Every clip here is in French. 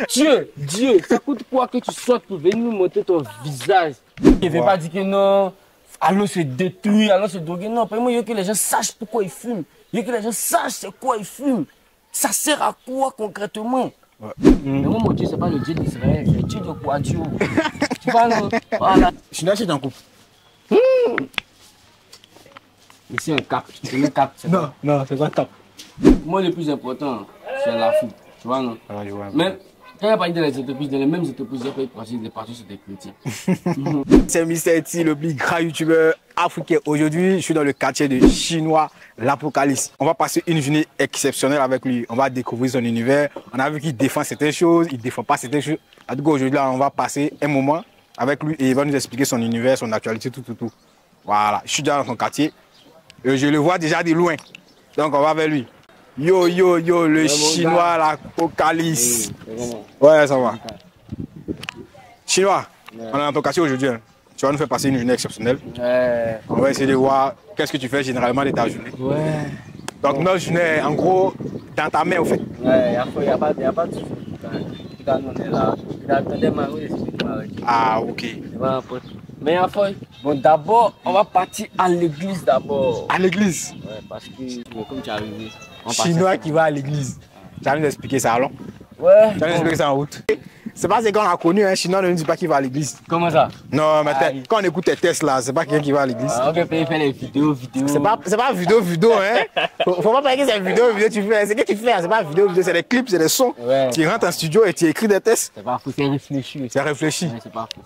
Dieu, ça coûte quoi que tu sortes pour venir nous montrer ton visage? Il ne veut pas dire que non, allons se détruire, allons se droguer. Non, pour moi, il faut que les gens sachent pourquoi ils fument. Il faut que les gens sachent c'est quoi ils fument. Ça sert à quoi concrètement? Mais moi, mon Dieu, c'est pas le Dieu d'Israël, c'est le Dieu de Kouadio. Tu vois, non? Voilà. Je suis là, en couple. Ici, un cap. C'est un cap. Non, non, c'est pas cap. Moi, le plus important, c'est l'Afrique. Tu vois, non? Ah, je vois. Même quand il y a pas dans les entreprises, dans les mêmes entreprises, il y a pas de parties, des parties sur des chrétiens. C'est Mr. T, le plus grand youtubeur africain. Aujourd'hui, je suis dans le quartier de Chinois, l'Apocalypse. On va passer une journée exceptionnelle avec lui. On va découvrir son univers. On a vu qu'il défend certaines choses, il ne défend pas certaines choses. En tout cas, aujourd'hui, on va passer un moment avec lui et il va nous expliquer son univers, son actualité, tout. Voilà, je suis déjà dans son quartier. Je le vois déjà de loin. Donc, on va vers lui. Yo, le Chinois, l'Apocalypse. Ouais, ça va. Chinois, on est dans ton quartier aujourd'hui. Hein. Tu vas nous faire passer une journée exceptionnelle. On va essayer de voir qu'est-ce que tu fais généralement de ta journée. Donc, notre journée, en gros, dans ta main, au fait. Ouais, il n'y a pas de souci. On est là. Ah, ok. Mais bon, d'abord, on va partir à l'église d'abord. À l'église? Ouais, parce que, comme tu es arrivé, Chinois qui va à l'église. Tu vas nous expliquer ça, alors? Ouais. Tu vas nous expliquer ça en route. C'est pas ce qu'on a connu, hein. Chinois ne nous dit pas qu'il va à l'église. Comment ça? Non, mais quand on écoute tes tests là, c'est pas quelqu'un qui va à l'église. Ah, ok, faire les vidéos. C'est pas vidéo, hein. Faut pas penser que c'est vidéo, tu fais. C'est que tu fais, c'est pas vidéo, c'est des clips, c'est des sons. Ouais. Tu rentres en studio et tu écris des tests. C'est pas fou, c'est réfléchi. C'est réfléchi. Ouais, c'est pas fou.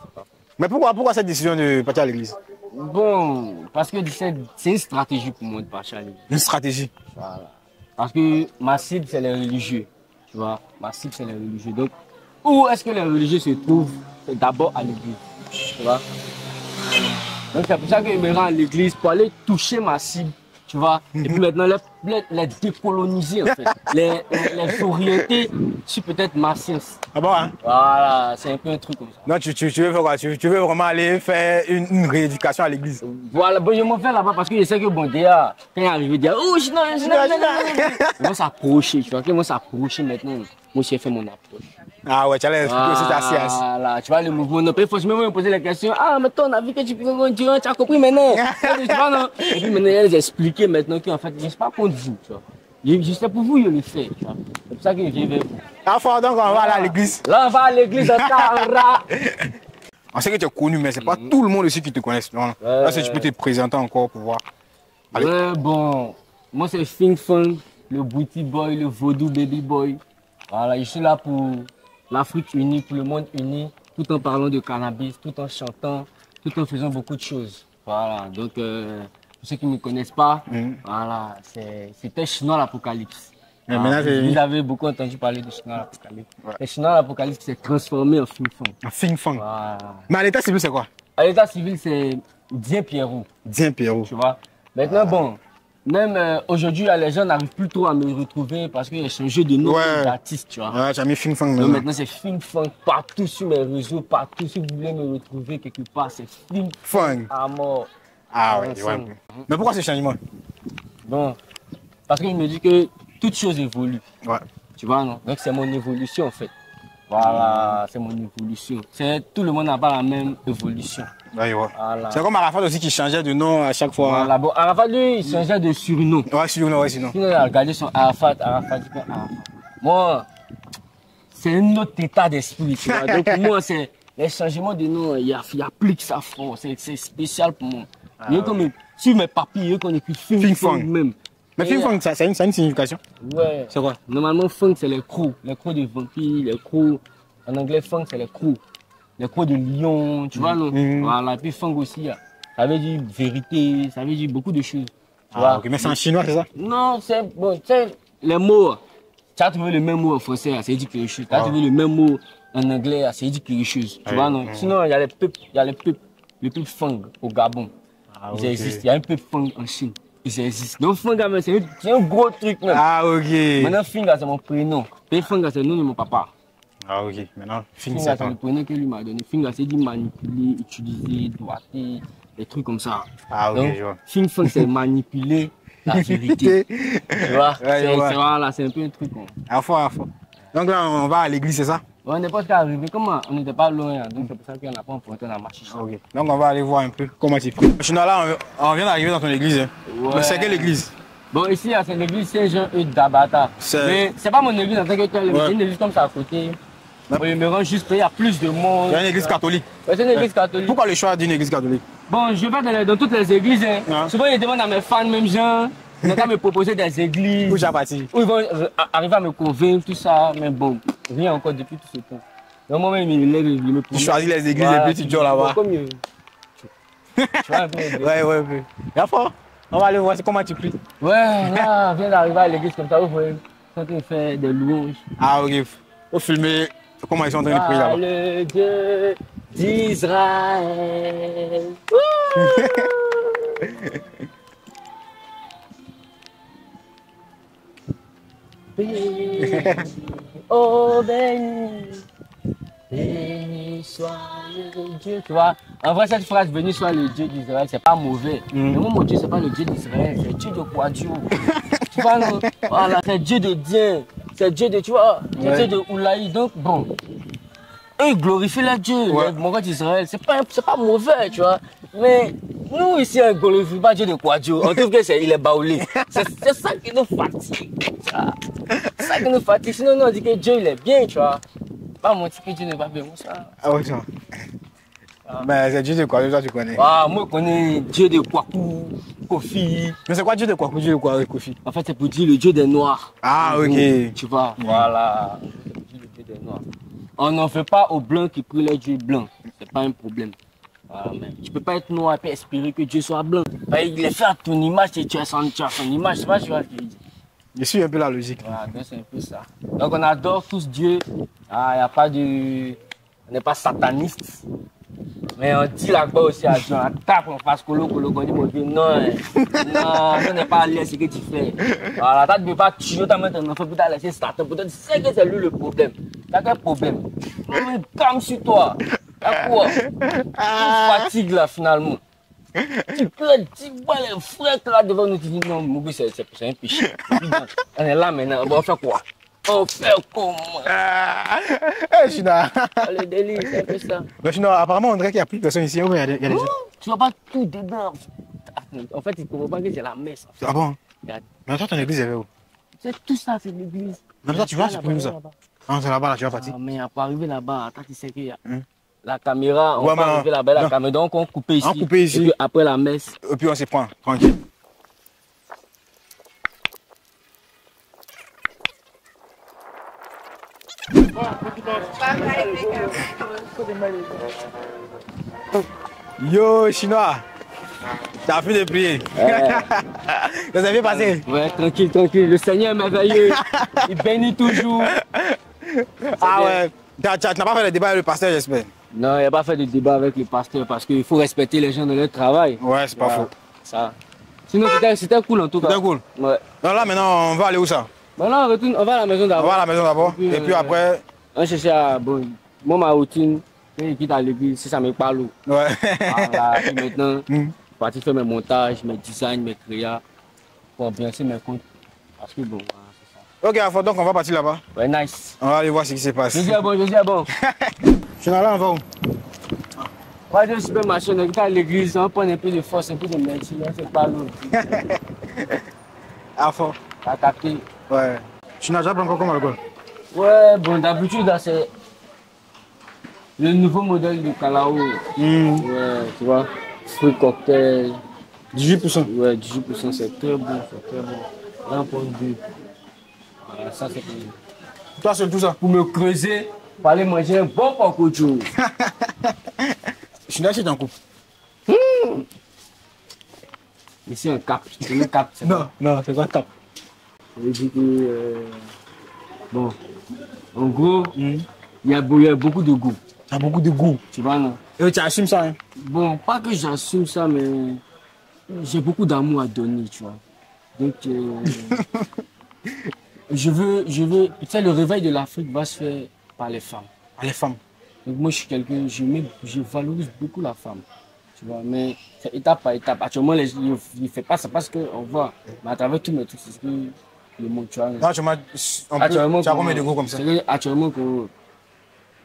Mais pourquoi cette décision de partir à l'église? Bon, parce que c'est une stratégie pour moi de partir à l'église. Une stratégie? Voilà. Parce que ma cible, c'est les religieux. Tu vois, ma cible, c'est les religieux. Donc, où est-ce que les religieux se trouvent? C'est d'abord à l'église. Tu vois? Donc, c'est pour ça que je me rends à l'église pour aller toucher ma cible. Tu vois? Et puis maintenant, les décoloniser, en fait. les orienter sur peut-être ma science. Ah bon, hein? Voilà, c'est un peu un truc comme ça. Non, tu veux faire quoi? Tu veux vraiment aller faire une rééducation à l'église? Voilà, bon, je m'en fais là-bas parce que je sais que bon, déjà, quand il est arrivé, dire oh, je ils vont s'approcher, tu vois, qu'ils vont s'approcher maintenant. Moi, j'ai fait mon approche. Ah ouais, tu allais expliquer aussi ta science. Voilà, tu vois, le mouvement, non, il faut même me poser la question. Ah, mais toi, on a vu que tu peux conduire, tu as compris maintenant. Tu vois, non? Et puis maintenant, ils expliquer maintenant qu'en fait, je ne suis pas contre vous, tu vois. Je sais pour vous, je le fais, tu vois. C'est pour ça que je viens vers vous. Enfin, donc on va aller à l'église. Là, on va à l'église, on sait que tu es connu, mais c'est pas tout le monde aussi qui te connaisse. Là, si tu peux te présenter encore pour voir. Allez. Ouais, bon, moi c'est Fing Fang, le Booty Boy, le Vaudou Baby Boy. Voilà, je suis là pour l'Afrique unie, pour le monde uni, tout en parlant de cannabis, tout en chantant, tout en faisant beaucoup de choses. Voilà, donc pour ceux qui ne me connaissent pas, voilà, c'était Chinois l'Apocalypse. Vous avez beaucoup entendu parler de Chinois l'Apocalypse. Ouais. Et Chinois l'Apocalypse s'est transformé en Fing Fang. En Fing Fang. Voilà. Mais à l'état civil, c'est quoi? À l'état civil, c'est Dien Pierrot. Dien Pierrot. Tu vois. Maintenant, bon, même aujourd'hui, les gens n'arrivent plus trop à me retrouver parce que j'ai changé de nom d'artiste, tu vois. Ouais, tu as mis Fing Fang maintenant. Donc maintenant, c'est Fing Fang partout sur mes réseaux, partout. Si vous voulez me retrouver quelque part, c'est Fing Fang à mort. Ah ouais. Mais pourquoi ce changement? Bon, parce qu'il me dit que toute chose évolue. Ouais. Tu vois, non? Donc c'est mon évolution en fait. Voilà, c'est mon évolution. Tout le monde n'a pas la même évolution. Ouais. Voilà. C'est comme Arafat aussi qui changeait de nom à chaque fois. Voilà, bon, Arafat lui, il changeait de surnom. Ouais, surnom. Sinon, il a regardé son Arafat. Moi, c'est un autre état d'esprit, tu vois. Donc pour moi, c'est les changements de nom, il y a plus que ça fort. C'est spécial pour moi. Sur mes papiers, qu'on écrit Fing Fang même. Mais Fing Fang, ça a une signification? Ouais. C'est quoi? Normalement, Fang, c'est les crocs de vampires, les crocs. En anglais, Fang, c'est les crocs de lion, tu vois, non? Voilà, et puis Fang aussi, ça veut dire vérité, ça veut dire beaucoup de choses. Tu vois? Ok, mais c'est en chinois, c'est ça? Non, c'est bon, tu sais, les mots, tu as trouvé le même mot en français, ça veut dire quelque chose. Tu as trouvé le même mot en anglais, ça veut dire quelque chose. Tu vois, non? Sinon, il y a le peuple Fang au Gabon. Ils existent. Il y a un peuple Fang en Chine. Ils existent. Donc Fanga, c'est un gros truc même. Ah ok. Maintenant Finga c'est mon prénom. Et Fanga c'est le nom de mon papa. Ah ok. Maintenant Finga c'est le prénom que lui m'a donné. Finga c'est dit manipuler, utiliser, doigter, des trucs comme ça. Ah ok. Donc, je vois. Fang c'est manipuler la vérité. Tu vois? Voilà, c'est un peu un truc. À fond. Donc là on va à l'église, c'est ça? On n'est pas arrivé. Comment? On n'était pas loin, donc c'est pour ça qu'on n'a pas emprunté la marche. Ok. Donc on va aller voir un peu comment tu pries. Sinon là, on vient d'arriver dans ton église. Hein. Ouais. Mais c'est quelle église? Bon, ici, c'est l'église Saint-Jean-Eudes d'Abata. Mais c'est pas mon église en tant que telle, Ouais. c'est une église comme ça à côté. Bon, il me rend juste qu'il y a plus de monde. Il y a une église catholique. Ouais, c'est une église catholique. Pourquoi le choix d'une église catholique? Bon, je vais dans toutes les églises. Hein. Ouais. Souvent, ils demandent à mes fans, même gens, ils vont me proposer des églises. Où j'ai parti? Où ils vont arriver à me convaincre, tout ça. Mais bon, rien encore depuis tout ce temps. Donc, moi-même, il me lève, il me Tu choisis les églises et puis tu dors là-bas. Comme mieux. Tu vois un peu. Ouais. Y'a fort. On va aller voir comment tu pries. Ouais, là, on vient d'arriver à l'église comme ça, vous voyez, quand on fait des louanges. Ah, ok. Faut filmer comment ils sont en train de prier là-bas. Le Dieu d'Israël. Oh, béni soit le Dieu. Tu vois, en vrai, cette phrase, béni soit le Dieu d'Israël, c'est pas mauvais. Mais moi, mon Dieu, c'est pas le Dieu d'Israël, c'est Dieu de Quadio. Tu vois, non? Voilà, c'est Dieu de Dien, c'est Dieu de, tu vois, c'est Dieu de Oulaï. Donc, bon, eux, ils glorifient leur Dieu, Ouais. mon roi d'Israël. C'est pas mauvais, tu vois. Mais nous, ici, on ne glorifie pas Dieu de Quadio. En tout cas, il est baoulé. C'est ça qui nous fatigue. Tu vois. C'est ça qui nous fatigue. Sinon, nous, on dit que Dieu, il est bien, tu vois. Pas mentir que Dieu n'est pas bien, ça. Ah, ouais, ça. Mais c'est Dieu de quoi? Toi, tu connais. Ah, moi, je connais Dieu de Kwaku, Kofi. Mais c'est quoi Dieu de quoi? Dieu de quoi, Kofi? En fait, c'est pour dire le Dieu des Noirs. Ah, ok. Donc, tu vois, voilà. Le Dieu des Noirs. On n'en fait pas aux Blancs qui prient les dieux blancs. C'est pas un problème. Voilà, mais tu peux pas être noir et puis espérer que Dieu soit blanc. Il est fait à ton image et tu as son image. Je sais pas si tu vois ce que je dis. Je suis un peu la logique. Voilà, donc c'est un peu ça. Donc on adore tous Dieu. Ah, y a pas de... On n'est pas sataniste. Mais on dit là-bas aussi à Dieu. On tape, on fasse colo, on dit mon Dieu, non, non, on n'est pas allé à ce que tu fais. Voilà, tu ne peux pas tuer ta main, ton enfant, pour t'as laissé Satan. Peut-être tu sais que c'est lui le problème. T'as quel problème? Calme sur toi. T'as quoi? Tu fatigues là finalement. Tu peux vois les frères là devant nous, tu dis non, mon gars, c'est un péché. On est là maintenant, on fait quoi? On fait comment? Eh, China. Le délire, c'est un peu ça. Mais sinon, apparemment, on dirait qu'il n'y a plus de personnes ici. Il y a des gens. Tu vois pas tout dedans. En fait, il ne comprend pas que c'est la messe. En fait. Ah bon? Regarde. Mais toi, ton église est où? C'est tout ça, c'est l'église. Mais toi, tu vas, tu peux nous ça. Ah, c'est là-bas, là, tu vas partir. Ah, mais pour arriver là-bas, tu sais qu'il y a la caméra, on Ouais, peut arriver là-bas, la caméra, donc on coupe ici. On coupe ici. Et puis après la messe. Et puis on se prend, tranquille. Yo, Chinois, t'as fini de prier. Vous avez bien passé? Ouais, tranquille, tranquille. Le Seigneur est merveilleux. Il bénit toujours. Ah ouais. Tu n'as pas fait le débat avec le pasteur, j'espère? Non, il n'a pas fait de débat avec le pasteur parce qu'il faut respecter les gens dans leur travail. Ouais, c'est pas faux. Ça. Sinon, c'était cool en tout cas. C'était cool. Ouais. Donc là, maintenant, on va aller où ça? Maintenant, on retourne, on va à la maison On d'abord. va à la maison d'abord. Et puis après. On cherche à. Bon, moi, ma routine, quand je quitte à l'église, si ça me parle. Ouais. Voilà, et maintenant, je suis parti faire mes montages, mes designs, mes créas pour ambiancer mes comptes. Parce que bon, voilà, c'est ça. Ok, Afo, donc on va partir là-bas. Ouais, nice. On va aller voir ce qui se passe. Je dis à bon, je dis à bon. Chinois, là, on va où? On va aller au supermarché, on est à l'église, on prend un peu de force, un peu de merci, on se parle. Afo. T'as capté? Ouais. Chinois, j'apprends encore comment alcool? Ouais, bon, d'habitude, là, c'est le nouveau modèle de Calao. Ouais, tu vois, fruit cocktail. 18%. Ouais, 18%, c'est très bon, c'est très bon. Là, on prend deux. Voilà, ça, c'est pour nous. Toi, c'est tout ça. Pour me creuser, pour aller manger un bon pococho. Chinois, c'est en couple. Ici, un cap. Tu connais cap, c'est Non, non, c'est quoi cap? Ça veut dire que, bon, en gros, il y a beaucoup de goût. T'as beaucoup de goût. Tu vois, non? Et tu assumes ça, hein? Bon, pas que j'assume ça, mais j'ai beaucoup d'amour à donner, tu vois. Donc, je veux, tu sais, le réveil de l'Afrique va se faire par les femmes. Ah, les femmes. Donc, moi, je suis quelqu'un, je valorise beaucoup la femme, tu vois, mais c'est étape par étape. Actuellement, je ne fais pas ça parce qu'on voit, mais à travers tous mes trucs, c'est ce que le monde, tu vois. Là, tu as combien de goût comme ça? Actuellement,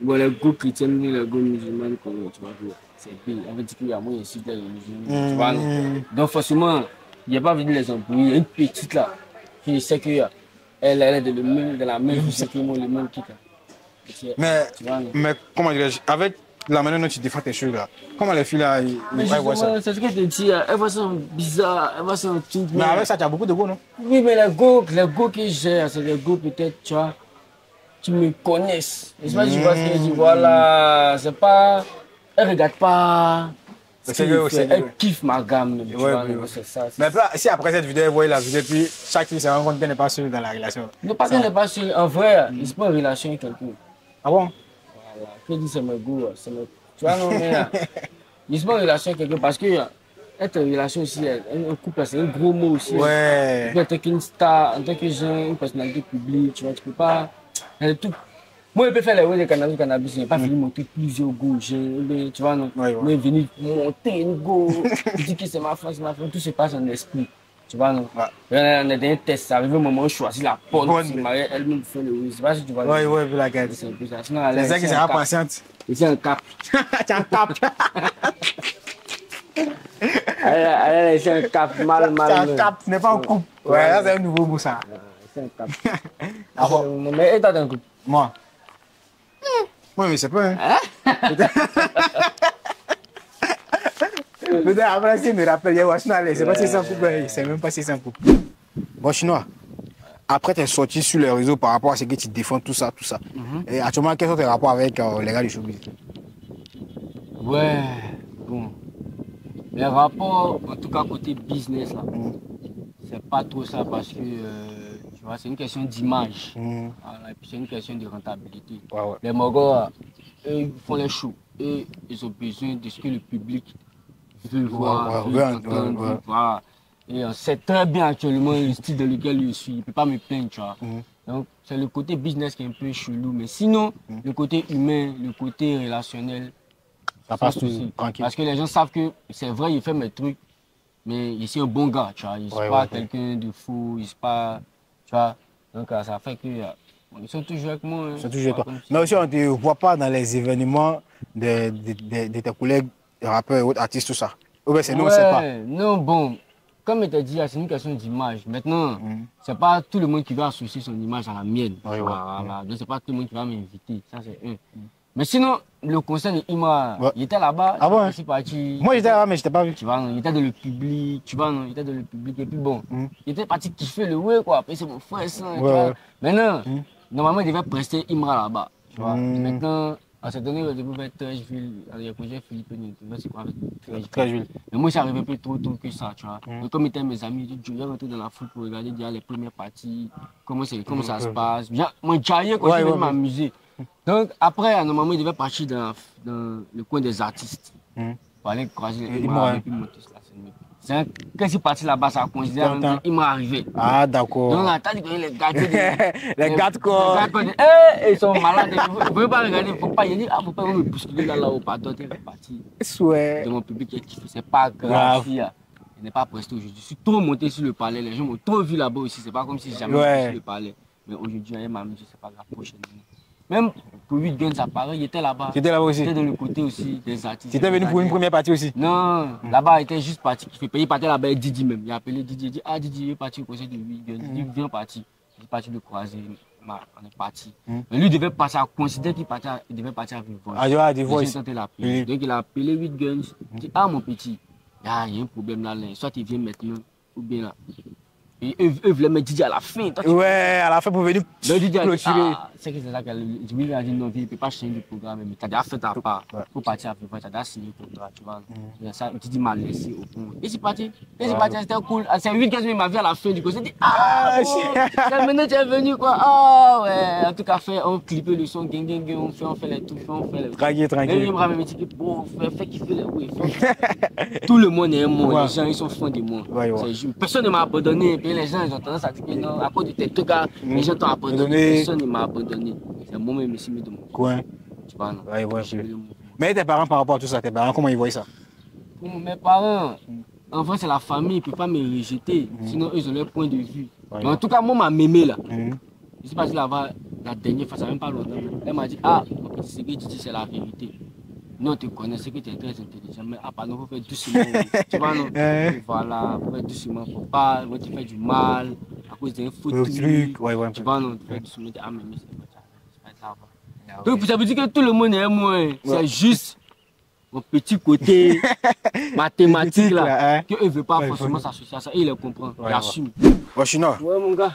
Bon, les go chrétiens, les go musulmans, tu vois, c'est bien. On veut dire qu'il y a moins ici de religions, tu vois, non? Donc, forcément, il n'y a pas venir les embrouiller. Il y a une petite là, qui sait qu'elle elle est de la même vision que moi, le même qui Mais comment dirais-je, avec la manière dont tu défends tes choses là, comment les filles là, ils voient ça? C'est ce que je te dis, elles voient ça bizarre, elles voient ça un truc. Mais avec ça, tu as beaucoup de go, non? Oui, mais les go que j'ai, c'est des go peut-être, tu vois, qui me connaissent. Je sais pas si tu vois ce que je dis, voilà, c'est pas. Elle regarde pas. Elle kiffe ma gamme. Tu vois, c'est ça. Mais si après cette vidéo, elle voit la vidéo, puis chaque fille se rend compte qu'elle n'est pas sûre dans la relation. Non, pas qu'elle n'est pas sûre. En vrai, il se pas une relation avec quelqu'un. Ah bon? Voilà. Je dis, c'est mon goût. Tu vois, non, mais il se pas une relation avec quelqu'un parce que être en relation aussi, un couple, c'est un gros mot aussi. Ouais. En tant qu'une star, en tant que jeune, une personnalité publique, tu vois, tu peux pas. Tout. Moi, je peux faire les routes de cannabis, je n'ai pas fini de monter plusieurs go, tu vois, non. Ouais, ouais. Moi, je venir monter une go, je dis que c'est ma femme, tout se passe en esprit, tu vois, non. Ouais. On est dans un test, ça arrive au moment où je choisis la bonne, elle-même fait le oui, je sais pas si tu vois. Ouais, ouais, je la garde. C'est ça qui sera patiente. Et c'est un cap. Tu as un cap. C'est un cap, mal. C'est un cap, ce n'est pas un couple. Ouais, là, c'est un nouveau mot, ça. C'est un cap. Ah bon? Mais et toi, t'es un couple? Moi? Oui, mais c'est pas, hein. Peut-être après, si je me rappelle, c'est pas si c'est un couple, c'est même pas si c'est un couple. Bon, Chinois, après t'es sorti sur les réseaux par rapport à ce que tu défends, tout ça. Et actuellement, quels sont tes rapports avec les gars du showbiz? Ouais, bon. Les rapports, en tout cas côté business, là, c'est pas trop ça parce que, tu vois, c'est une question d'image. Voilà, et puis c'est une question de rentabilité. Ouais. Les mogos, eux, ils font les shows. Eux, ils ont besoin de ce que le public veut voir, veut entendre. Voilà. Et on sait très bien actuellement le style dans lequel je suis. Il ne peut pas me plaindre, tu vois. Donc, c'est le côté business qui est un peu chelou. Mais sinon, le côté humain, le côté relationnel, ça passe tout tranquille. Parce que les gens savent que c'est vrai, il fait mes trucs, mais il est un bon gars, tu vois. Il n'est pas quelqu'un de fou, il n'est pas, tu vois. Donc, ça fait que ils sont toujours avec moi. Ils sont toujours avec toi. Mais aussi, on ne te voit pas dans les événements de tes collègues, rappeurs, autres artistes, tout ça. Ou bien c'est nous, on ne sait pas. Non, bon, comme je t'ai dit, c'est une question d'image. Maintenant, c'est pas tout le monde qui va associer son image à la mienne. Voilà. Donc, c'est pas tout le monde qui va m'inviter. Ça, c'est un. Mais sinon, le concert de Imra, il était là-bas. Ah bon? Parti. Moi, j'étais là, mais je t'ai pas vu. Tu vois, non, il était dans le public, tu vois, non, il était dans le public. Et puis bon, il était parti kiffer le ouais, quoi. Après, c'est mon frère, ça. Maintenant, normalement, il devait prester Imra là-bas. Tu vois. Maintenant, à cette donné, il devait faire 13 villes. Il y a projet Philippe Nintendo, c'est quoi, 13 villes. Mais moi, j'arrivais plus trop tôt que ça, tu vois. Donc, comme étaient mes amis, je vais rentrer dans la foule pour regarder déjà les premières parties, comment ça se passe. Moi, j'arrivais quand je vais m'amuser. Donc après, normalement, il devait partir dans le coin des artistes. Pour aller croiser les Imra et puis monter sur la scène. Quand c'est parti là-bas, ça considère qu'il m'a arrivé. Ah, d'accord. Donc là, t'as dit que les gars... les gars, quoi. Ils sont malades. Il ne faut pas regarder, il ne faut pas. Il dit, faut pas me bousculer là-haut, pardon, t'es parti. De mon public qui est kiffé. C'est pas grave. Il n'est pas presté aujourd'hui. Je suis trop monté sur le palais. Les gens m'ont trop vu là-bas aussi. C'est pas comme si jamais monté sur le palais. Mais aujourd'hui, il m'a mis, c'est pas la prochaine année. Même pour 8 Guns, ça paraît, il était là-bas. Tu étais là-bas aussi? J'étais dans le côté aussi des artistes. Tu étais venu pour une première partie aussi? Non, là-bas, il était juste parti. Il partait là-bas avec Didi même. Il a appelé Didi. Il dit, ah Didi, il est parti au concert de 8 Guns. Il dit, viens partir. Il est parti le croiser. On est parti. Mais lui, il devait passer à considérer qu'il devait partir à Vivant. Ah, il y a des voix. Donc, il a appelé 8 Guns. Il dit, ah mon petit, il y a un problème là. Soit il vient maintenant, ou bien là. Et eux voulaient me dire à la fin. Ouais, à la fin pour venir clôturer. C'est que c'est ça qu'elle a dit non, il ne peut pas changer le programme. Mais tu as déjà fait ta part. Pour partir à Vivant, tu as déjà signé le contrat. Tu vois. Tu dis m'a laissé au fond. Et c'est parti. C'était cool. C'est 8 15 minutes, il m'a vu à la fin du coup. J'ai dit maintenant tu es venu quoi. Ah ouais. En tout cas, on clippait le son, on fait les touches, on fait les. Tranquille. Et il me dit bon, fais kiffer les oui. Tout le monde est moi. Les gens, ils sont fans de moi. Personne ne m'a abandonné. Les gens ils ont tendance à dire que non, à cause de tes trucs, les gens t'ont abandonné. Personne ne m'a abandonné. C'est moi-même qui me suis mis de mon coin. Tu vois, non? Mais tes parents, par rapport à tout ça, tes parents, comment ils voient ça? Pour mes parents, en vrai, c'est la famille, ils ne peuvent pas me rejeter. Sinon, eux, ils ont leur point de vue. Mais en tout cas, moi, ma mémé là, je ne sais pas si la dernière fois, ça n'a même pas longtemps. Elle m'a dit, ah, ce que tu dis, c'est la vérité. Nous, on te connaît, c'est que tu es très intelligent, mais apparemment, il faut faire doucement. Tu vois, non? Voilà, il faut faire doucement. Il ne faut pas te faire du mal à cause d'un faux truc. Tu vois, non? Tu fais doucement. Ah, mais c'est pas ça. Donc, ça veut dire que tout le monde aime moi. C'est juste mon petit côté mathématique là, qu'eux ne veulent pas forcément s'associer à ça. Et ils le comprennent. J'assume. Bon, Chinois. Ouais, mon gars.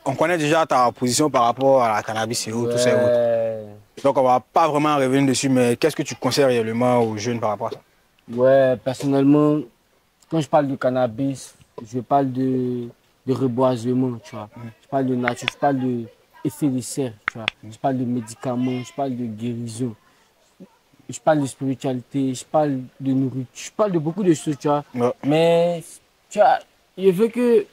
On connaît déjà ta position par rapport à la cannabis et tout ça. Donc, on va pas vraiment revenir dessus, mais qu'est-ce que tu conseilles réellement aux jeunes par rapport à ça? Ouais, personnellement, quand je parle de cannabis, je parle de reboisement, tu vois. Je parle de nature, je parle d'effet de serre, tu vois. Je parle de médicaments, je parle de guérison. Je parle de spiritualité, je parle de nourriture, je parle de beaucoup de choses, tu vois. Ouais. Mais, tu vois, je veux que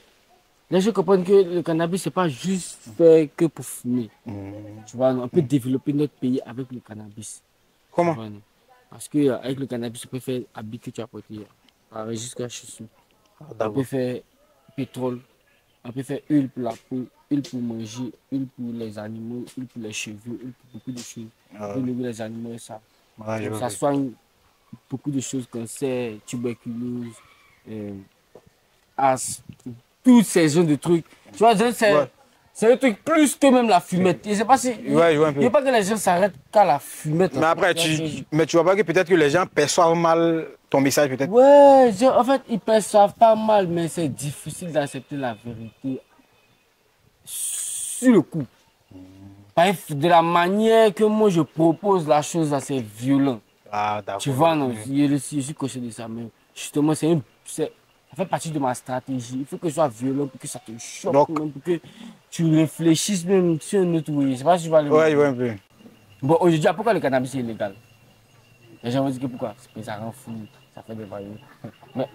les gens comprennent que le cannabis, c'est pas juste fait que pour fumer. Tu vois, on peut développer notre pays avec le cannabis. Comment? Parce qu'avec le cannabis, on peut faire habits que tu as porté jusqu'à chaussures. On peut faire pétrole, on peut faire huile pour la peau, huile pour manger, huile pour les animaux, huile pour les cheveux, huile pour beaucoup de choses. On peut lever les animaux et ça. Ça soigne beaucoup de choses, cancer, tuberculose, asthme, tous ces genres de trucs. Tu vois, c'est un truc plus que même la fumette. Je ne sais pas si. Il ne faut pas que les gens s'arrêtent qu'à la fumette. Mais après, tu vois pas que peut-être que les gens perçoivent mal ton message, peut-être? Ouais, en fait, ils perçoivent pas mal, mais c'est difficile d'accepter la vérité sur le coup. De la manière que moi je propose la chose, là, c'est violent. Ah, d'accord. Tu vois, non, je suis conscient de ça, mais justement, ça fait partie de ma stratégie. Il faut que ce soit violent pour que ça te choque, donc, même, pour que tu réfléchisses même sur un autre oui. Je sais pas si tu vas le voir. Ouais, un peu. Bon, aujourd'hui, pourquoi le cannabis est illégal? Les gens vont dire que pourquoi? Parce que ça rend fou, ça fait des voyous. Mais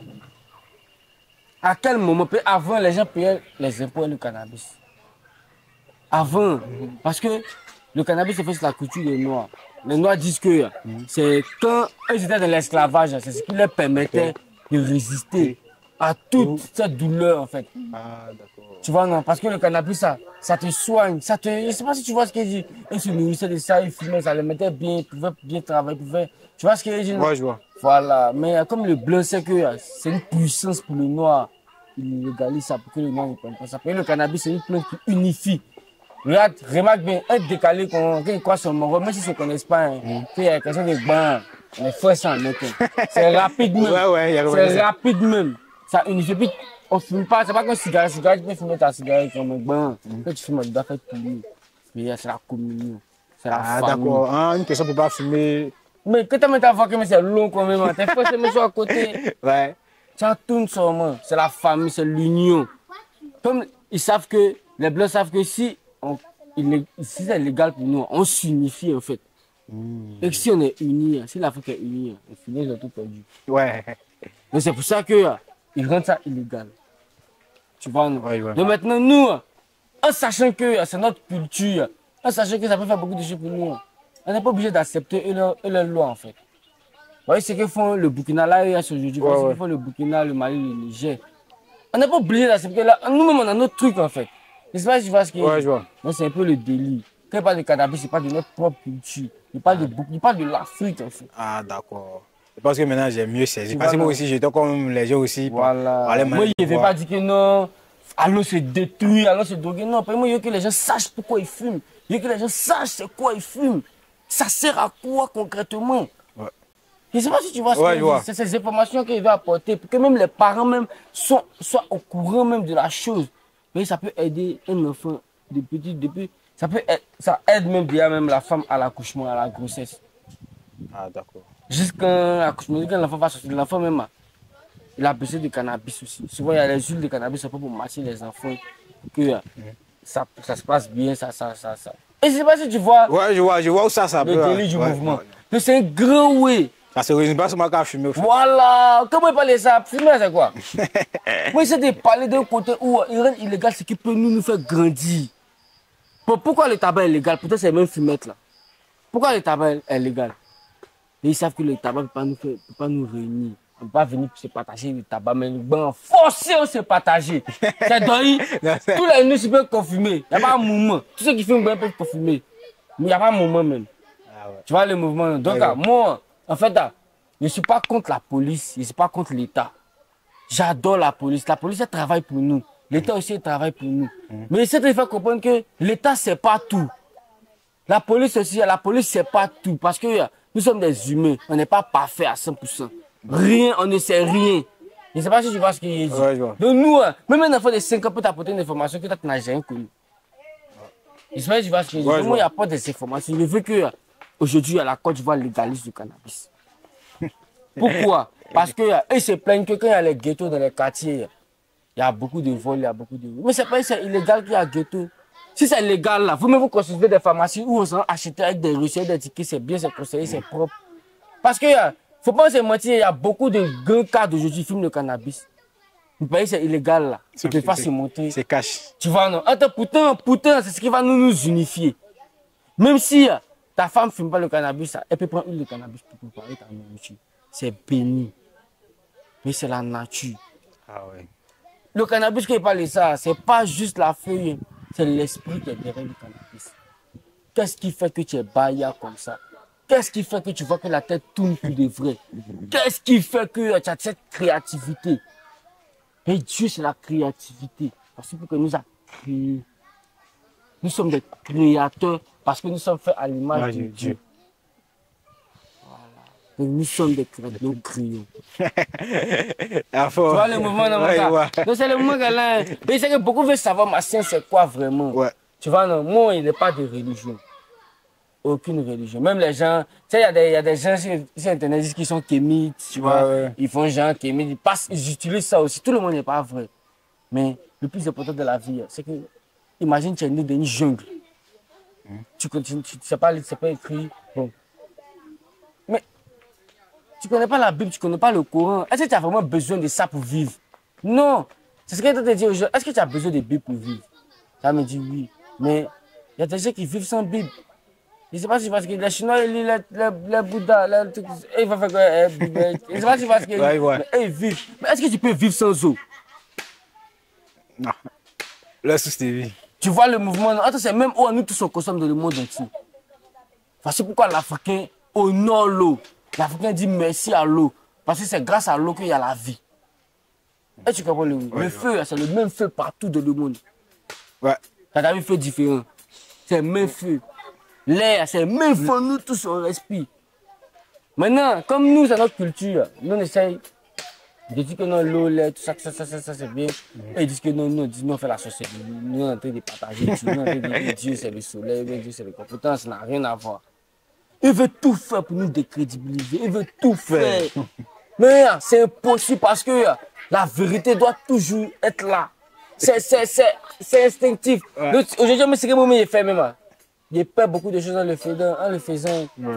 à quel moment, avant, les gens payaient les impôts et le cannabis? Avant, parce que le cannabis c'est fait sur la culture des Noirs. Les Noirs disent que c'est quand ils étaient dans l'esclavage, c'est ce qui leur permettait de résister à toute cette douleur en fait. Ah, d'accord. Tu vois, non, parce que le cannabis, ça te soigne, je ne sais pas si tu vois ce qu'il dit. Ils se nourrissaient de ça, ils fumaient, ça les mettait bien, ils pouvaient bien travailler, tu vois ce qu'il dit? Ouais, je vois. Voilà, mais comme le blanc, c'est que c'est une puissance pour le Noir. Il légalise ça pour que le Noir ne prenne pas ça. Et le cannabis, c'est une plante qui unifie. Regarde, remarque bien, un décalé quand il croit son mort, même si ils ne se connaissent pas, il y a quelque chose de bon, les frères s'en mettent. C'est rapide même. C'est rapide même. Ça unifie. Puis on ne fume pas, c'est pas comme cigarette. Cigarette, tu peux fumer ta cigarette comme un bon. Quand tu fumes, tu dois faire tout. C'est la communion. C'est la famille. Ah, d'accord. Une question pour ne pas fumer. Mais quand tu mets ta voix, c'est long quand même. Tes frères se mettent à côté. Ouais. Ça tourne sur moi. C'est la famille, c'est l'union. Comme ils savent que, les blancs savent que si c'est légal pour nous, on s'unifie en fait. Et si on est unis, si l'Afrique est unie, on finit, ils ont tout perdu. Ouais. Donc c'est pour ça qu'ils rendent ça illégal. Tu vois, nous. Ouais. Donc maintenant, nous, en sachant que c'est notre culture, en sachant que ça peut faire beaucoup de choses pour nous, on n'est pas obligé d'accepter leur loi en fait. Vous voyez ce que font le Burkina, là, aujourd'hui, ce que font le Burkina, le Mali, le Niger. On n'est pas obligé d'accepter là. Nous-mêmes, on a notre truc en fait. Je sais pas si tu vois ce qu'il y a. Ouais, je vois. Donc c'est un peu le délit. Quand il parle de cannabis, il parle de notre propre culture. Il parle de l'Afrique en fait. Ah, d'accord. Je pense que maintenant j'ai mieux saisi. Parce que moi aussi, j'étais comme les gens aussi. Voilà. Moi, il ne veut pas dire que non, allons se détruire, allons se droguer. Non, pour moi, il veut que les gens sachent pourquoi ils fument. Il veut que les gens sachent c'est quoi ils fument. Ça sert à quoi concrètement? Ouais. Je ne sais pas si tu vois ce qu'il dit. C'est ces informations qu'il veut apporter pour que même les parents même soient au courant même de la chose. Mais ça peut aider un enfant depuis. Ça aide même déjà même la femme à l'accouchement, à la grossesse. Ah, d'accord. Jusqu'à l'accouchement, quand l'enfant va sortir, l'enfant même, il a besoin de cannabis aussi. Souvent, il y a les huiles de cannabis pour masser les enfants, que ça se passe bien, ça. Et je ne sais pas si tu vois. Ouais, je vois où ça peut. Le délit du mouvement. Que c'est un grand oui. Ça se résume pas seulement qu'à fumer. Voilà. Comment il parle de ça? Fumer, c'est quoi? Moi, j'essaie de parler d'un côté où il rend illégal ce qui peut nous faire grandir. Pourquoi le tabac est légal? Peut-être c'est même fumette là. Pourquoi le tabac est légal? Et ils savent que le tabac ne peut pas nous réunir. On ne peut pas venir se partager le tabac, mais bon, forcé on se partager. C'est donné. Tous les nuits, ils peuvent confumer. Il n'y a pas un moment. Tous ceux qui fument peuvent confumer. Mais il n'y a pas un moment même. ouais. Tu vois le mouvement. Donc, moi, en fait, je ne suis pas contre la police, je ne suis pas contre l'État. J'adore la police. La police, elle travaille pour nous. L'État aussi, il travaille pour nous. Mais j'essaie de faire comprendre que l'État, c'est pas tout. La police aussi, la police, c'est pas tout. Parce que nous sommes des humains. On n'est pas parfait à 100%. Rien, on ne sait rien. Je ne sais pas si tu vois ce que je dis. Ouais, je vois. Donc nous, même un enfant de 5 ans peut t'apporter une information que toi, tu n'as jamais connue. Je sais pas si tu vois ce que je dis. Ouais, Moi, il n'y a pas des informations. Je veux que aujourd'hui, la Côte d'Ivoire légalise le cannabis. Pourquoi? Parce que ils se plaignent que quand il y a les ghettos dans les quartiers, il y a beaucoup de vols, il y a beaucoup de... Mais c'est pas illégal qu'il y a ghetto. Si c'est légal là, vous-même vous consultez des pharmacies où on s'en achète avec des reçus, des tickets, c'est bien, c'est conseillé, c'est propre. Parce que faut pas se mentir, il y a beaucoup de grands cas d'aujourd'hui qui fument le cannabis. Le pays c'est illégal là. Il ne peut pas se montrer. C'est cash. Tu vois non? Pourtant, c'est ce qui va nous unifier. Même si ta femme ne fume pas le cannabis, elle peut prendre une de cannabis pour préparer ta nourriture. C'est béni. Mais c'est la nature. Ah ouais. Le cannabis qui parle de ça, c'est pas juste la feuille, c'est l'esprit qui est derrière le cannabis. Qu'est-ce qui fait que tu es baillard comme ça? Qu'est-ce qui fait que tu vois que la tête tourne pour de vrai? Qu'est-ce qui fait que tu as cette créativité? Et Dieu, c'est la créativité. Parce que nous a créé. Nous sommes des créateurs parce que nous sommes faits à l'image de Dieu. Donc nous sommes des créateurs, nous créons. Tu vois le mouvement dans mon cas. Donc c'est le mouvement galant. Mais c'est que beaucoup veulent savoir ma science c'est quoi vraiment. Ouais. Tu vois, non, moi, il n'est pas de religion. Aucune religion. Même les gens, tu sais, il y a des gens sur Internet qui sont kémites, tu vois. Ouais. Ils font genre kémites, ils utilisent ça aussi. Tout le monde n'est pas vrai. Mais le plus important de la vie, c'est que, imagine, tu es né dans une jungle. Tu ne sais pas écrit. Bon. Mais tu ne connais pas la Bible, tu ne connais pas le Coran. Est-ce que tu as vraiment besoin de ça pour vivre? Non. C'est ce que je te dis aujourd'hui. Est-ce que tu as besoin de Bible pour vivre? Ça me dit oui. Mais il y a des gens qui vivent sans Bible. Je ne sais pas si parce que les Chinois, ils lisent les Bouddhas, ils vont faire quoi? Je ne sais pas si parce que ils vivent. Mais est-ce que tu peux vivre sans eau? Non. Là, c'est vie. Tu vois le mouvement. Attends, c'est même où nous tous on consomme dans le monde entier. C'est pourquoi l'Africain honore l'eau. L'Africain dit merci à l'eau. Parce que c'est grâce à l'eau qu'il y a la vie. Et tu comprends le feu, c'est le même feu partout dans le monde. Ouais. Ça a un feu différent. C'est le même feu. L'air, c'est le même feu, nous tous on respire. Maintenant, comme nous, c'est notre culture, nous on essaye de dire que non, l'eau, l'air, tout ça, c'est bien. Et ils disent que non, nous on fait la société. Nous on est en train de partager, nous on est en train de dire Dieu c'est le soleil, Dieu c'est le compétence, ça n'a rien à voir. Il veut tout faire pour nous décrédibiliser, il veut tout faire. Mais c'est impossible parce que la vérité doit toujours être là. C'est instinctif. Ouais. Aujourd'hui, c'est que moi, je fais même. Je perds beaucoup de choses en le faisant. Ouais.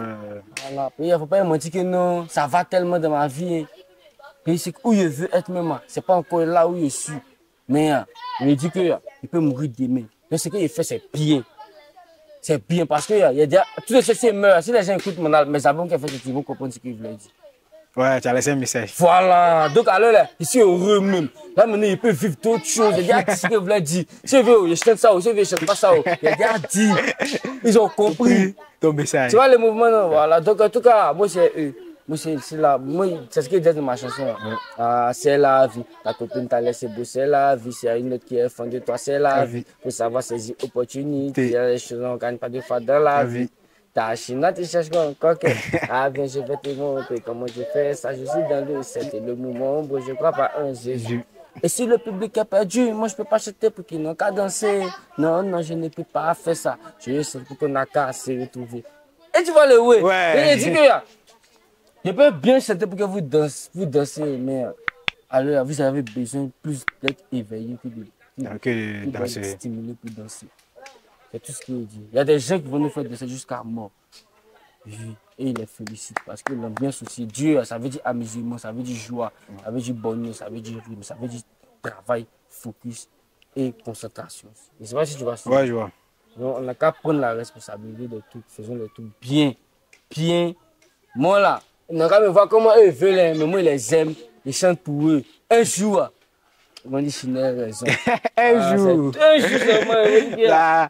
Voilà. Il ne faut pas me dire que non, ça va tellement dans ma vie. Et c'est où je veux être même. Ce n'est pas encore là où je suis. Mais je me dis qu'il peut mourir demain. Donc ce qu'il fait, c'est bien. C'est bien parce que y a déjà, tous les choses meurent. Si les gens écoutent mes albums qu'ils font, ils vont comprendre ce qu'il voulait dire. Ouais, tu as laissé un message. Voilà. Donc alors là, je suis heureux même. Là maintenant, il peut vivre d'autres choses. Il a dit ce qu'il voulait dire. Si je veux, je chante ça, si je veux, je chante pas ça. Il a dit. Ils ont compris. Ton message. Tu vois le mouvement, non? Voilà. Donc en tout cas, moi c'est eux. Moi c'est là. Moi, c'est ce qu'il dit dans ma chanson. Ouais. Ah, c'est la vie. Ta copine t'a laissé beau, c'est la vie. C'est une autre qui est fondue de toi, c'est la vie. Faut savoir saisir opportunité. Il y a des choses, on ne gagne pas de fois dans la vie. Ta chinois, tu cherches encore que. Ah bien, je vais te montrer comment je fais ça. Je suis dans le 7 et le mouvement, bon, je crois pas un Jésus. Et si le public est perdu, moi je peux pas acheter pour qu'ils n'ont qu'à danser. Non, non, je ne peux pas faire ça. Je sais pour qu'on a qu'à se retrouver. Et tu vois le ouais. Et il dit que je peux bien chanter pour que vous dansez, mais alors vous avez besoin plus d'être éveillé que de stimuler pour danser. C'est tout ce qu'il dit. Il y a des gens qui vont nous faire danser jusqu'à mort. Et il les félicite parce que l'ambiance aussi, Dieu, ça veut dire amusement, ça veut dire joie, ça veut dire bonheur, ça veut dire rythme, ça veut dire travail, focus et concentration. Je ne sais pas si tu vois ça. Ouais, je vois. Donc, on n'a qu'à prendre la responsabilité de tout, faisons le tout bien. Bien. Moi là, on n'a qu'à me voir comment eux veulent, mais moi je les aime, je chante pour eux. Un jour, On dit Chinois raison. Un jour. Un jour seulement.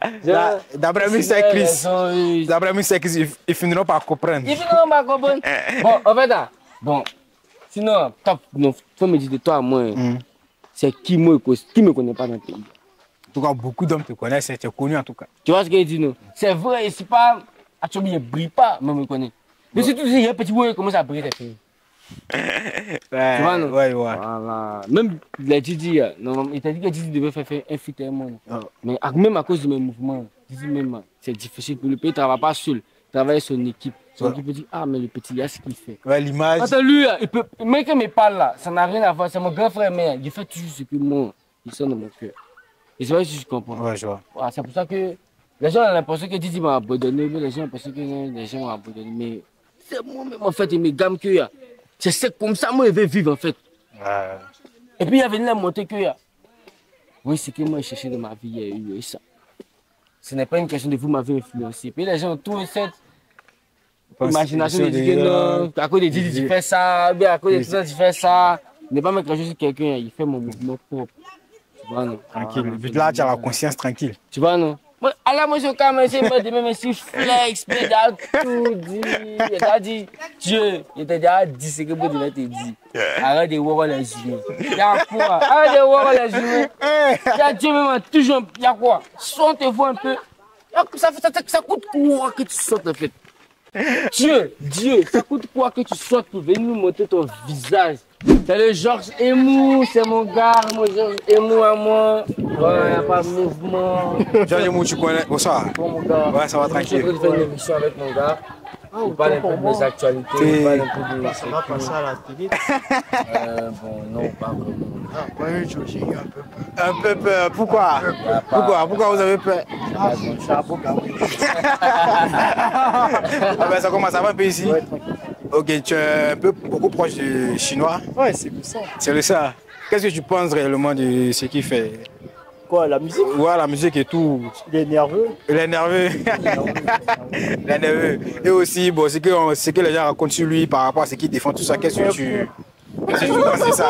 D'après Mr. Chris, d'après Mr. Chris, ils finiront par comprendre. Ils finiront par comprendre. Bon, en fait, là, bon, sinon, top, non, faut me dire de toi, moi, c'est qui me connaît pas dans le pays. En tout cas, beaucoup d'hommes te connaissent, tu es connu en tout cas. Tu vois ce qu'il dit, non? C'est vrai, c'est pas. Actuellement, il ne brille pas, mais me connaît. Mais surtout, il y a un petit bout qui commence à briller, c'est fini. Ouais, tu vois, non? Ouais. Voilà. Même les Didi, non, il t'a dit que Didi devait faire un feat avec moi. Mais même à cause de mes mouvements, Didi même, c'est difficile pour le pays, il ne travaille pas seul. Il travaille avec son équipe. Son équipe dit, ah, mais le petit, il y a ce qu'il fait. Ouais, l'image. Attends, lui, il peut. Même quand il me parle là, ça n'a rien à voir. C'est mon grand frère, mais il fait toujours ce que moi, il sonne dans mon cœur. Et c'est vrai que je comprends. Ouais, je vois. Voilà, c'est pour ça que les gens ont l'impression que Didi m'a abandonné, mais les gens ont l'impression que les gens m'ont abandonné. Mais c'est moi-même, en fait, et mes gammes qu'il y a. C'est comme ça, moi, je vais vivre, en fait. Ouais. Et puis, il y avait une montée qu'il y a. Oui, c'est que moi, j'ai cherché dans ma vie, il y a eu ça. Ce n'est pas une question de vous m'avez influencé. Puis les gens ont tous cette imagination de dire que non, à cause de Didi, tu fais ça, bien à cause de tout ça, tu fais ça. Ne pas mettre quelque chose sur quelqu'un, il fait mon mouvement propre. Tu vois, non? Tranquille. Puis là, tu as la conscience tranquille. Tu vois, non? Alors, moi, je suis quand même, je suis flex, mais il a tout dit. Il a dit, Dieu, il t'a déjà dit ce que vous devez te dire. Arrête de voir les yeux. Il y a quoi? Arrête de voir les yeux. Il y a Dieu même, toujours, il y a quoi? Sente-vous un peu. Ça coûte quoi que tu sortes, en fait? Dieu, ça coûte quoi que tu sortes pour venir nous montrer ton visage? C'est le Georges Emou, c'est mon gars, mon Georges Emou à moi. Ouais, il n'y a pas de mouvement. Georges Emou, tu connais? Bonsoir. Bon, mon gars. Ouais, ça va tranquille. Je suis en train de faire une émission avec mon gars. On parle un peu de mes actualités, on parle un peu de. Ça va passer à la télé. Bon, non, pas vraiment. Ah, ouais, j'ai eu un peu peur. Un peu peur. Pourquoi? Pourquoi vous avez peur? Ah, je suis à Bogaoui. Ah ben, ça commence à va un peu ici. Ouais, tranquille. Ok, tu es un peu beaucoup proche du chinois. Ouais, c'est pour ça. C'est le ça. Qu'est-ce que tu penses réellement de ce qu'il fait? Quoi, la musique? Ouais, la musique et tout. Il est nerveux. Il est nerveux. Il est nerveux. Et aussi, bon, ce que les gens racontent sur lui par rapport à ce qu'il défend, tout ça, qu'est-ce que tu penses de ça?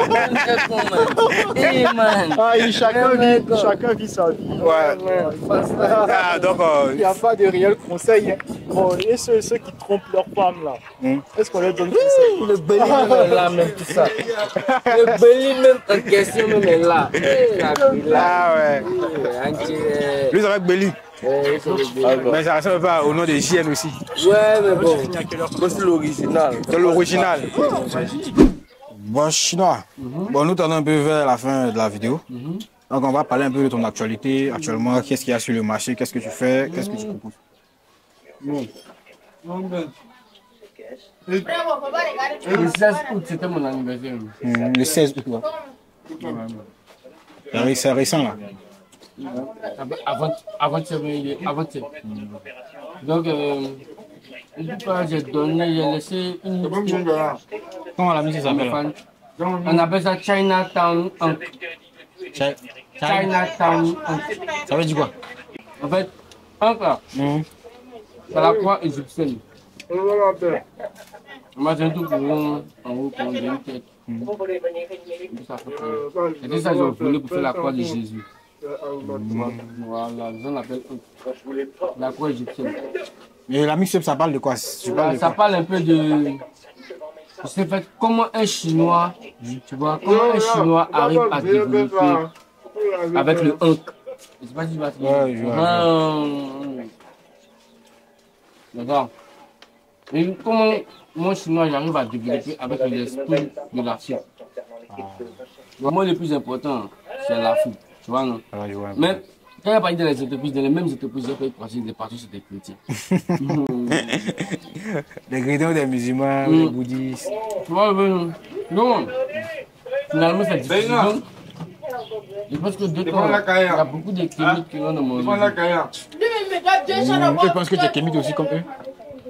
Chacun vit sa vie. Ouais. Ah, donc, Il n'y a pas de réel conseil. Bon, et ceux qui trompent leurs femmes là, est-ce qu'on leur donne conseil? Le belly même est là, même tout ça. Le belly même en question même est là. Ah ouais. Lui, c'est avec Belly. Mais ça ressemble pas au nom de JN aussi. Ouais, mais bon. C'est l'original. C'est l'original. Bon, chinois. Bon, nous tendons un peu vers la fin de la vidéo. Donc, on va parler un peu de ton actualité. Actuellement, qu'est-ce qu'il y a sur le marché? Qu'est-ce que tu fais? Qu'est-ce que tu proposes? Le 16 août, c'était mon anniversaire. Le 16 août, ouais. C'est récent, là. Avant-hier. Donc, j'ai laissé une musique. Comment la musique s'appelle? On appelle ça Chinatown Unk. Chinatown Unk. Ça veut dire quoi? En fait, Unk là, c'est la croix égyptienne. Moi, j'ai un tout rond en haut pour une tête. Et c'est ça, j'ai voulu pour faire la croix de Jésus. Voilà, on appelle la croix égyptienne. Et la mix-up, ça parle de quoi? Ça parle un peu de. C'est fait comment un Chinois, tu vois, comment un Chinois arrive à développer avec le Unk. Je sais pas si tu vas te dire. D'accord. Et comment mon Chinois j'arrive à développer avec l'esprit de l'Afrique. Moi, le plus important, c'est l'Afrique. Tu vois, non? Mais quand il y a pas dans les entreprises, dans les mêmes entreprises, il y a des parties sur des chrétiens. Des chrétiens ou des musulmans, des bouddhistes. Tu vois, non. Finalement, c'est difficile. Je pense que il y a beaucoup de kémites qui ont dans mon vie. Je pense que tu es kémite aussi comme eux.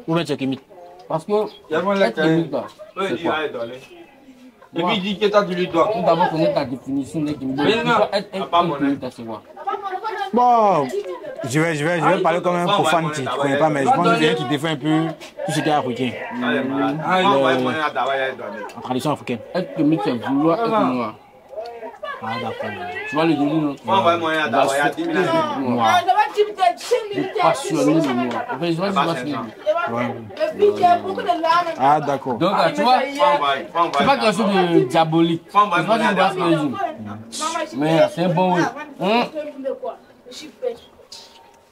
Ou bien tu es kémite? Parce que être kémite, c'est quoi? Et puis il dit que tu as du doigt. Tout d'abord, connaître ta définition de kémite. Être kémite, c'est quoi? Bon, je vais parler comme un profane qui ne connaît pas, mais je pense que c'est un qui défend un peu tout ce qui est africain. En tradition africaine. Être kémite, c'est vouloir être noir. Ah, d'accord. Tu vois le délire, non? Faut envoyer mon rien d'abord, il y a 10 000 D'être passionné de moi. En fait, je vois ce que je veux dire. Ah, d'accord. Donc, tu vois, c'est pas quelque chose de diabolique. C'est pas ce que je veux dire. Mais c'est bon, oui.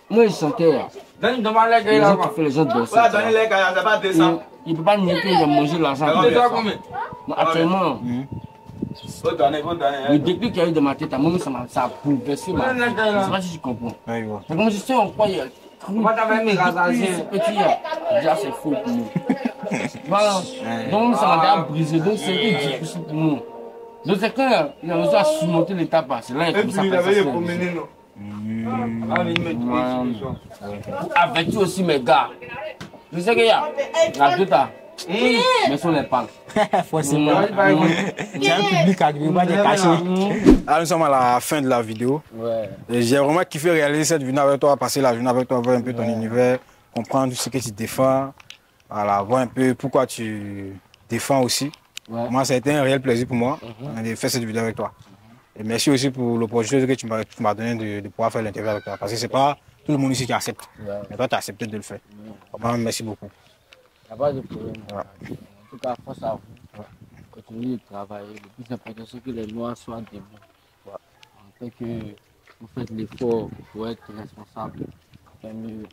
Moi, je chantais. Donne-moi les Les gars gens là. qui font les gens danser. Ouais, donnez les gars, c'est pas 200. Il ne peut pas nier qu'il a mangé l'argent. Combien? Non, actuellement, Faut donner, faut donner. le déclic qu'il y a eu dans ma tête, à moi, ça a bouleversé ma vie. Je ne sais pas si tu comprends. Ouais, ouais. C'est comme je sais, on croit qu'il y a Moi, t'avais mis rasager. ce petit là. Déjà, c'est faux pour nous. Voilà. Donc, ça m'a déjà brisé. Donc, c'était difficile pour nous. Donc, c'est quand il a réussi à surmonter l'étape, c'est là qu'il Et puis, il avait les promener, non? Ah, il me dit. avec aussi mes gars. Je sais qu'il y a tout ça. Mais sur les pales. Forcément. C'est un public agréable, pas de caché. Là, nous sommes à la fin de la vidéo. Ouais. Et j'ai vraiment kiffé réaliser cette vidéo avec toi, passer la journée avec toi, voir un peu ton univers, comprendre ce que tu défends, voilà, voir un peu pourquoi tu défends aussi. Ouais. Moi, ça a été un réel plaisir pour moi de faire cette vidéo avec toi. Et merci aussi pour l'opportunité que tu m'as donné de pouvoir faire l'interview avec toi. Parce que c'est pas tout le monde ici qui accepte. Ouais. Mais toi, tu as accepté de le faire. Vraiment, merci beaucoup. Il n'y a pas de problème. Ouais. En tout cas, force à vous. Continuez de travailler. Le plus important, c'est que les Noirs soient debout. En fait que vous faites l'effort pour être responsable. C'est mieux.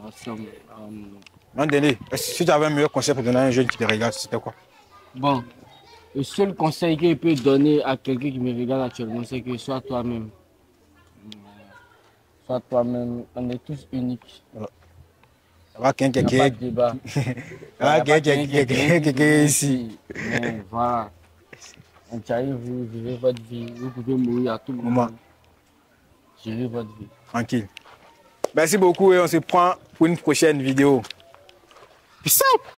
Ensemble. Un dernier, si tu avais un meilleur conseil pour donner à un jeune qui te regarde, c'était quoi? Bon, le seul conseil que je peux donner à quelqu'un qui me regarde actuellement, c'est que sois toi-même. Sois toi-même. On est tous uniques. Il n'y a pas de débat. Quelqu'un ici. Mais voilà. On arrive, vous vivez votre vie. Vous pouvez mourir à tout moment. Gérez votre vie. Tranquille. Merci beaucoup et on se prend pour une prochaine vidéo. Peace out.